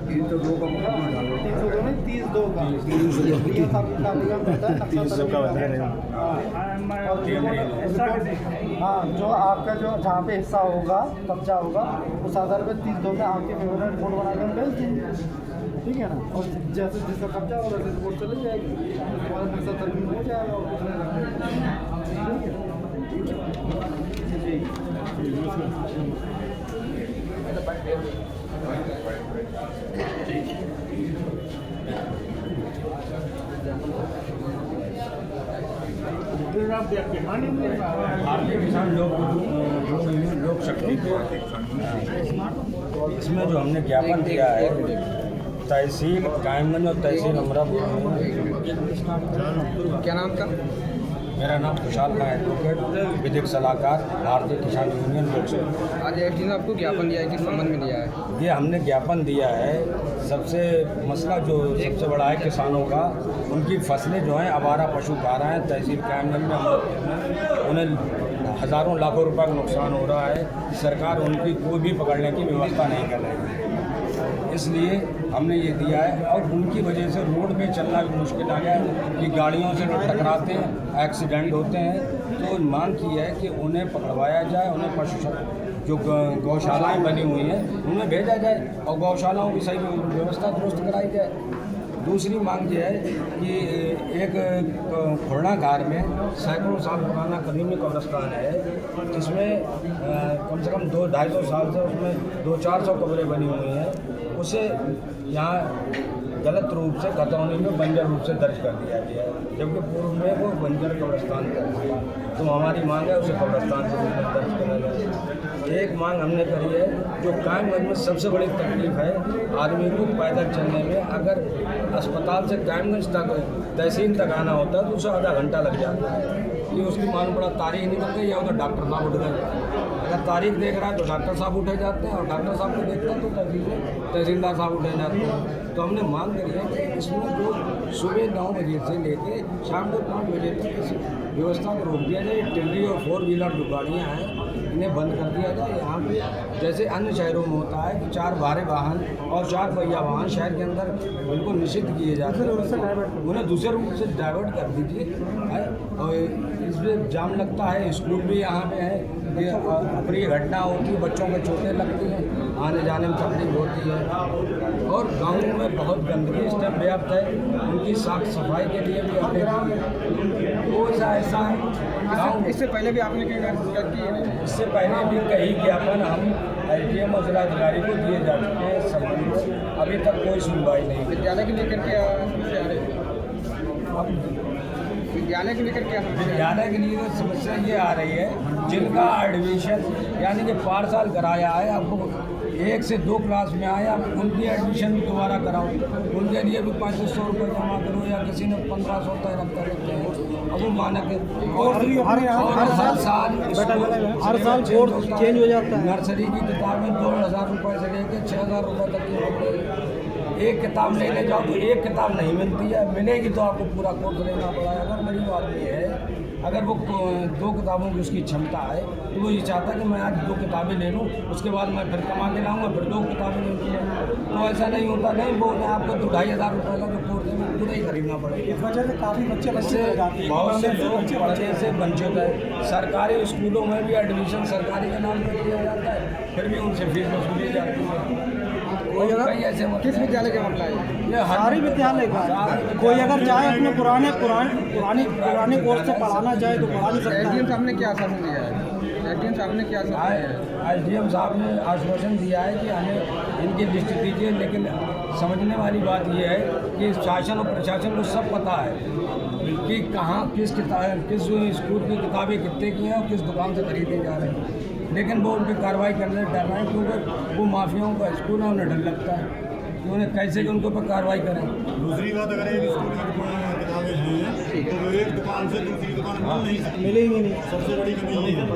302 का मुकदमा डालो। 302 में 30 का 300 का बता रहे हो। हाँ, जो आपका जो जहाँ पे हिस्सा होगा, कब्जा होगा, उस आधार पर 30 में आपके फेवर में रिपोर्ट बना कर भेज देंगे, ठीक है ना। और जैसे जिसका कब्जा होगा वैसे रिपोर्ट चली जाएगी, हमारा नक्शा तरमीम हो जाएगा। भारतीय किसान लोक शक्ति इसमें जो हमने ज्ञापन दिया है तहसील कायमगंज और तहसील अमरापुर। क्या नाम था? मेरा नाम खुशहाल खां एडवोकेट, विधिक सलाहकार, भारतीय किसान यूनियन लोक शक्ति। आज एसडी ने आपको ज्ञापन दिया है, किस संबंध में दिया है? ये हमने ज्ञापन दिया है, सबसे मसला जो सबसे बड़ा है किसानों का, उनकी फसलें जो हैं आवारा पशु खा रहे हैं। तहसील कायमगंज में उन्हें हज़ारों लाखों रुपए का नुकसान हो रहा है। सरकार उनकी कोई भी पकड़ने की व्यवस्था नहीं कर रही है, इसलिए हमने ये दिया है। और उनकी वजह से रोड पे चलना भी मुश्किल आ गया है कि गाड़ियों से लोग टकराते हैं, एक्सीडेंट होते हैं। तो मांग की है कि उन्हें पकड़वाया जाए, उन्हें पशु जो गौशालाएँ बनी हुई हैं उनमें भेजा जाए और गौशालाओं की सही व्यवस्था दुरुस्त कराई जाए। दूसरी मांग ये है कि एक खुरना घाट में सैकड़ों साल पुराना कदीमी कब्रिस्तान है, जिसमें कम से कम 200-250 साल से उसमें 200-400 कब्रें बनी हुई हैं। उसे यहाँ गलत रूप से खतौनी में बंजर रूप से दर्ज कर दिया गया है, जबकि पूर्व में वो बंजर कब्रिस्तान था। तो हमारी मांग है उसे कब्रिस्तान के रूप में दर्ज करा जाए। एक मांग हमने करी है, जो कायमगंज में सबसे बड़ी तकलीफ है आदमी को पैदल चलने में। अगर अस्पताल से कायमगंज तक तहसील तक आना होता है तो उसे आधा घंटा लग जाता है। ये उसकी मालूम पड़ा तारीख निकल गई या उधर डॉक्टर साहब उठ गए। अगर तारीख देख रहा है तो डॉक्टर साहब उठे जाते हैं, और डॉक्टर साहब को देखता है तो तहसीलदार साहब उठे जाते हैं। तो हमने मांग करी है कि इसमें जो सुबह 9 बजे से लेके शाम को 5 बजे तक इस व्यवस्था को रोक दिया जाए। टिल्ली और 4 व्हीलर जो गाड़ियाँ हैं इन्हें बंद कर दिया जाए। यहाँ पे जैसे अन्य शहरों में होता है कि 4 भारे वाहन और 4 पहिया वाहन शहर के अंदर बिल्कुल निषिद्ध किए जाते हैं, उन्हें दूसरे रूट से डाइवर्ट कर दीजिए। और इसमें जाम लगता है, स्कूल भी यहाँ पे है, ये अप्रिय घटना होती है, बच्चों को चोटें लगती हैं, आने जाने में तकलीफ होती है। और गाँवों में बहुत गंदगी इस टाइम व्याप्त है, उनकी साफ सफाई के लिए भी ऐसा है। इससे पहले भी आपने कई बार शिकायत की है? इससे पहले भी कई ज्ञापन हम SDM और जिलाधिकारी को दिए जा चुके हैं, संबंधित अभी तक कोई सुनवाई नहीं। विद्यालय के लेकर क्या समस्या आ रही है? विद्यालय के लेकर क्या विद्यालय के लिए समस्या ये आ रही है, जिनका एडमिशन यानी कि 5 साल कराया है, आपको 1 से 2 क्लास में आए, आप उनकी एडमिशन भी दोबारा कराओ, उनके लिए भी 500 रुपये जमा करो, या किसी ने 1500 तय रखते हैं। अब वो मानक है। और हर साल बोर्ड चेंज हो जाता है। नर्सरी की किताबें 2000 रुपये से लेकर 6000 रुपये तक की होती है। एक किताब लेने जाओ तो एक किताब नहीं मिलती है, मिलेगी तो आपको पूरा कोर्स लेना पड़ेगा। अगर गरीब आदमी है, अगर वो 2 किताबों की उसकी क्षमता है तो वो ये चाहता है कि मैं आज 2 किताबें ले लूँ, उसके बाद मैं फिर कमा के लाऊंगा, फिर 2 किताबें लेती है। तो ऐसा नहीं होता, नहीं वो आपको 2500 रुपये का जो कोर्स है वो पूरा ही खरीदना पड़ेगा। इस वजह से काफ़ी बच्चे बहुत से लोग पढ़ने से वंचित है। सरकारी स्कूलों में भी एडमिशन सरकारी के नाम पर किया जाता है, फिर भी उनसे फीस वसूली जाती है। ऐसे किस विद्यालय का मामला है? ये सारी विद्यालय का। कोई अगर चाहे अपने पुराने कोर्स से पढ़ाना चाहे तो पढ़ा नहीं सकता। SDM साहब ने क्या आश्वासन दिया है? SDM साहब ने क्या SDM साहब ने आश्वासन दिया है कि हमें इनकी लिस्ट दीजिए, लेकिन समझने वाली बात यह है कि शासन और प्रशासन को सब पता है कि कहाँ किस स्कूल की किताबें कितने की हैं और किस दुकान से खरीदी जा रही हैं, लेकिन वो उन पर कार्रवाई करने डर रहे हैं, क्योंकि वो माफियाओं का स्कूल है, उन्हें डर लगता है कि उन्हें कैसे कि उनके ऊपर कार्रवाई करें। दूसरी बात, अगर एक स्कूल की किताबें हैं तो एक दुकान से दूसरी दुकान मिल नहीं सकती, मिलेंगी नहीं। सबसे बड़ी कमी ये है।